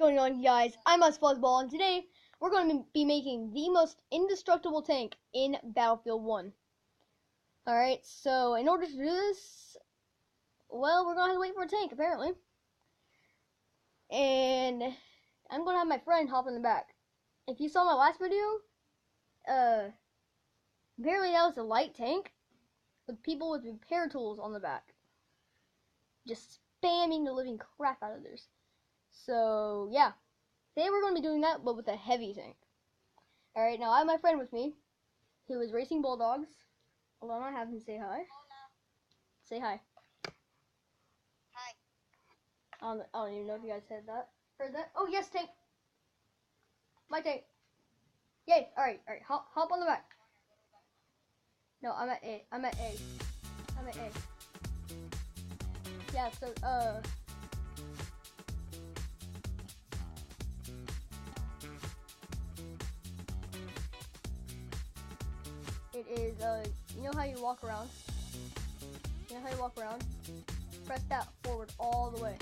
going on, guys? I'm Fuzzball, and today we're going to be making the most indestructible tank in Battlefield 1. Alright, so in order to do this, well, we're going to have to wait for a tank, apparently. And I'm going to have my friend hop in the back. If you saw my last video, apparently that was a light tank with people with repair tools on the back. Just spamming the living crap out of theirs. So, yeah. Today we're going to be doing that, but with a heavy tank. Alright, now I have my friend with me, who is racing bulldogs. Hold on, I have him say hi. Say hi. Hi. I don't even know if you guys heard that. Oh, yes, tank. My tank. Yay, alright, hop on the back. No, I'm at A. I'm at A. Yeah, so, it is, you know how you walk around? Press that forward all the way.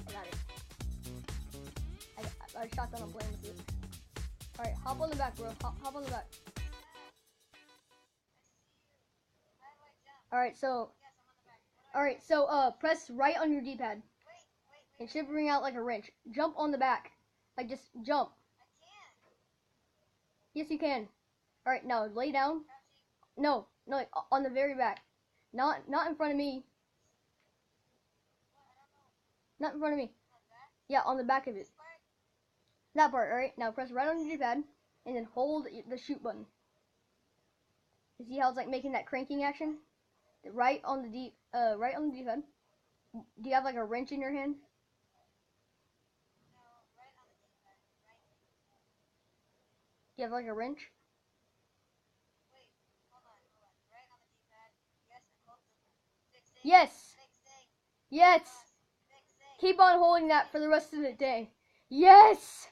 I got it. I shot down a plane with it. Alright, hop on the back, bro. Hop on the back. Alright, so press right on your D-pad. It should bring out like a wrench. Jump on the back. Like, just jump. Yes, you can. Alright, now lay down. No, like, on the very back. Not in front of me. Not in front of me. Yeah, on the back of it. That part, alright? Now press right on your D-pad and then hold the shoot button. You see how it's like making that cranking action? Right on the D-pad. Do you have like a wrench in your hand? No, right on the D-pad. Right. Do you have like a wrench? Wait, hold on. Right on the D-pad. Yes, and hold the fixing. Yes! Fixing. Yes! Fixing. Keep on holding that for the rest of the day. Yes!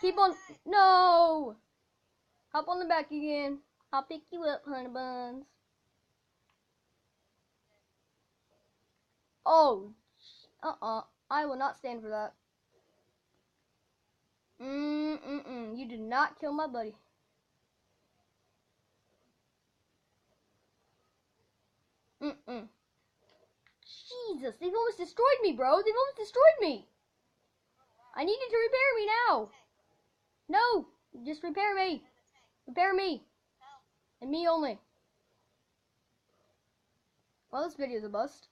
Keep on. No! Hop on the back again. I'll pick you up, honey buns. Oh, I will not stand for that. You did not kill my buddy. Jesus, they've almost destroyed me, bro. They've almost destroyed me. I need you to repair me now. No, just repair me. Repair me. And me only. Well, this video is a bust.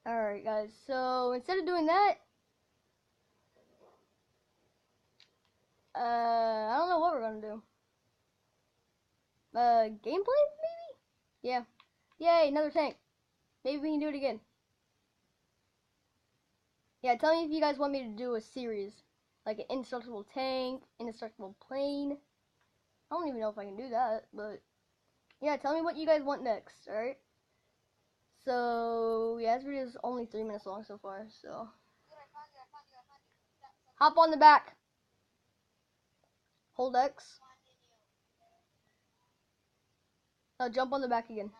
Alright, guys, so instead of doing that, I don't know what we're gonna do. Gameplay, maybe? Yeah. Yay, another tank. Maybe we can do it again. Yeah, tell me if you guys want me to do a series. Like an indestructible tank, indestructible plane. I don't even know if I can do that, but yeah, tell me what you guys want next, alright? So, yeah, this video is only 3 minutes long so far, so. Dude, I found you. Hop on the back. Hold X. Jump on the back again.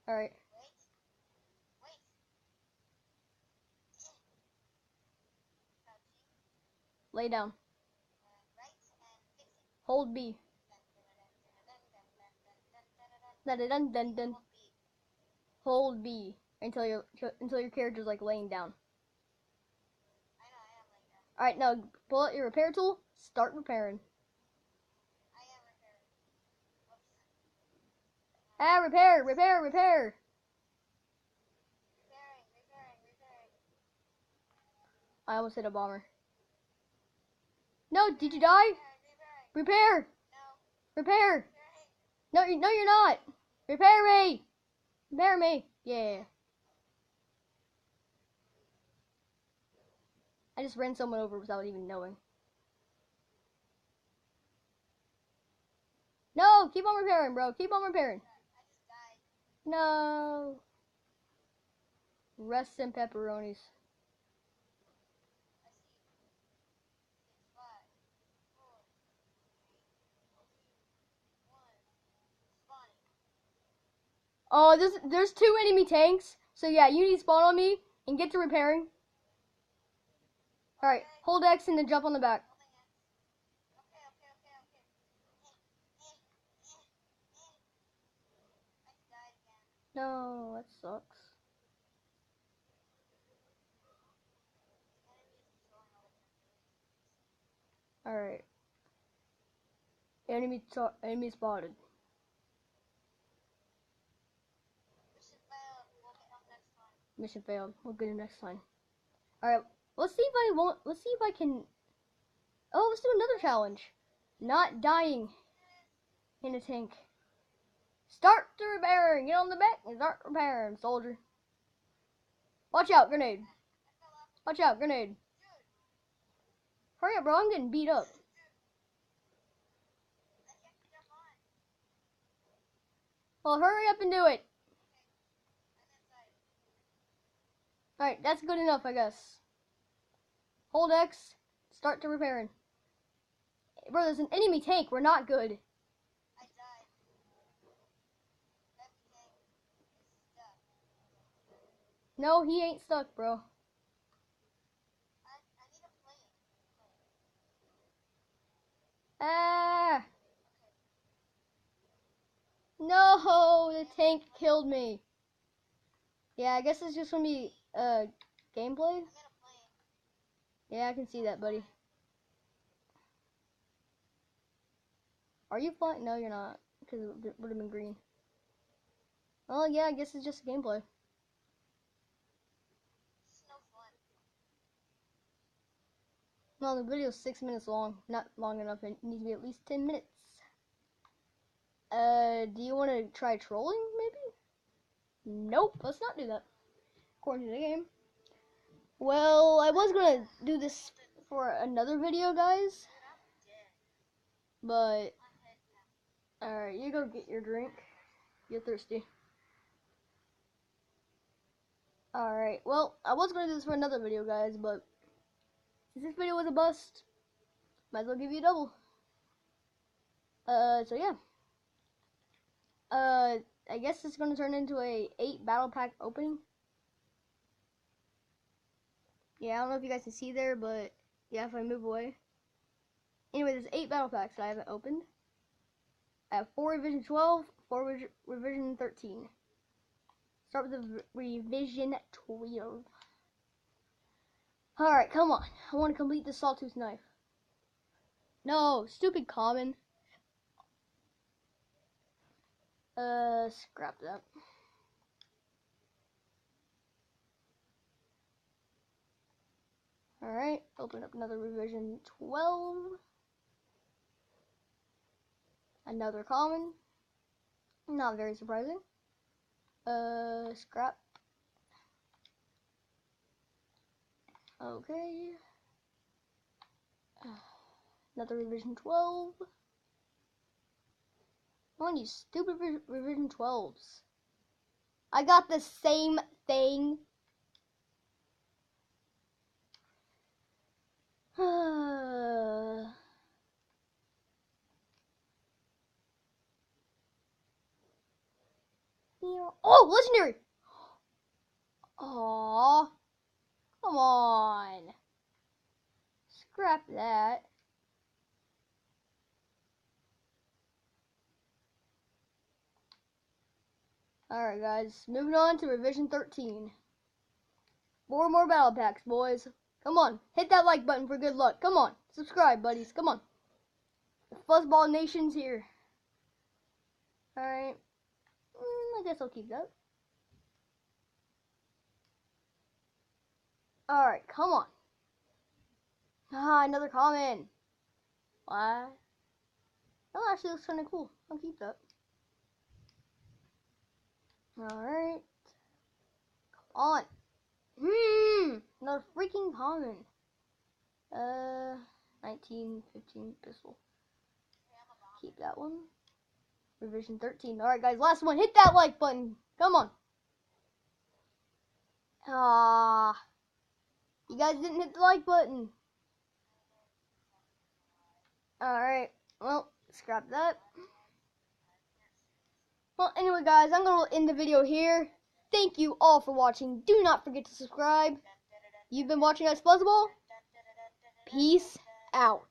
Alright. Wait. Lay down. Right and fixing. Hold B. Dun dun dun. Hold B until your character's like laying down. I know, I am laying down. Alright, now pull out your repair tool. Start repairing. I am repairing. Whoops. Repair. Repairing. I almost hit a bomber. No, did you die? Repairing. Repair. No. Repair. Repairing. No, you're not. Repair me. Repair me. Yeah. I just ran someone over without even knowing. No, keep on repairing, bro. Keep on repairing. I just died. No. Rest in pepperonis. I see. 6, 5, 4, 3, 2, 1. Oh, there's 2 enemy tanks. So yeah, you need to spawn on me and get to repairing. All right, hold X and then jump on the back. Okay. I died again. No, that sucks. All right. Enemy spotted. Mission failed. We'll get him next time. Mission failed. We'll get him next time. All right. Let's see if I can. Oh, let's do another challenge. Not dying in a tank. Start the repairing. Get on the back and start repairing, soldier. Watch out, grenade. Watch out, grenade. Hurry up, bro. I'm getting beat up. Well, hurry up and do it. Alright, that's good enough, I guess. Hold X. Start to repairing. Bro, there's an enemy tank. We're not good. I died. That tank is stuck. No, he ain't stuck, bro. I need a plane. Ah! No, the tank killed me. Yeah, I guess it's just gonna be gameplay. I'm in a plane. Yeah, I can see that, buddy. Are you flying? No, you're not, because it would have been green. Well, yeah, I guess it's just gameplay. This is no fun. Well, the video's 6 minutes long. Not long enough. It needs to be at least 10 minutes. Do you want to try trolling, maybe? Nope, let's not do that. According to the game. Well, I was gonna do this for another video, guys. But, alright, you go get your drink. You're thirsty. Alright, well, I was gonna do this for another video, guys, but since this video was a bust, might as well give you a double. So yeah. I guess it's gonna turn into a 8 battle pack opening. Yeah, I don't know if you guys can see there, but yeah, if I move away. Anyway, there's 8 battle packs that I haven't opened. I have 4 revision 12, 4 revision 13. Start with the revision 12. Alright, come on. I want to complete this sawtooth knife. No, stupid common. Scrap that. Alright, open up another revision 12. Another common. Not very surprising. Scrap. Okay. Another revision 12. Come on, you stupid revision 12s. I got the same thing. Oh, legendary! Aww. Come on. Scrap that. Alright, guys. Moving on to revision 13. 4 more battle packs, boys. Come on. Hit that like button for good luck. Come on. Subscribe, buddies. Come on. The Fuzzball Nation's here. Alright. I guess I'll keep that. Alright, come on. Ah, another comment. What? Oh, actually looks kind of cool. I'll keep that. Alright. Come on. Another freaking common. 1915 pistol. Keep that one. Revision 13. Alright, guys, last one. Hit that like button. Come on. Ah. You guys didn't hit the like button. Alright. Well, scrap that. Well, anyway, guys, I'm going to end the video here. Thank you all for watching. Do not forget to subscribe. You've been watching us Fuzzball. Peace out.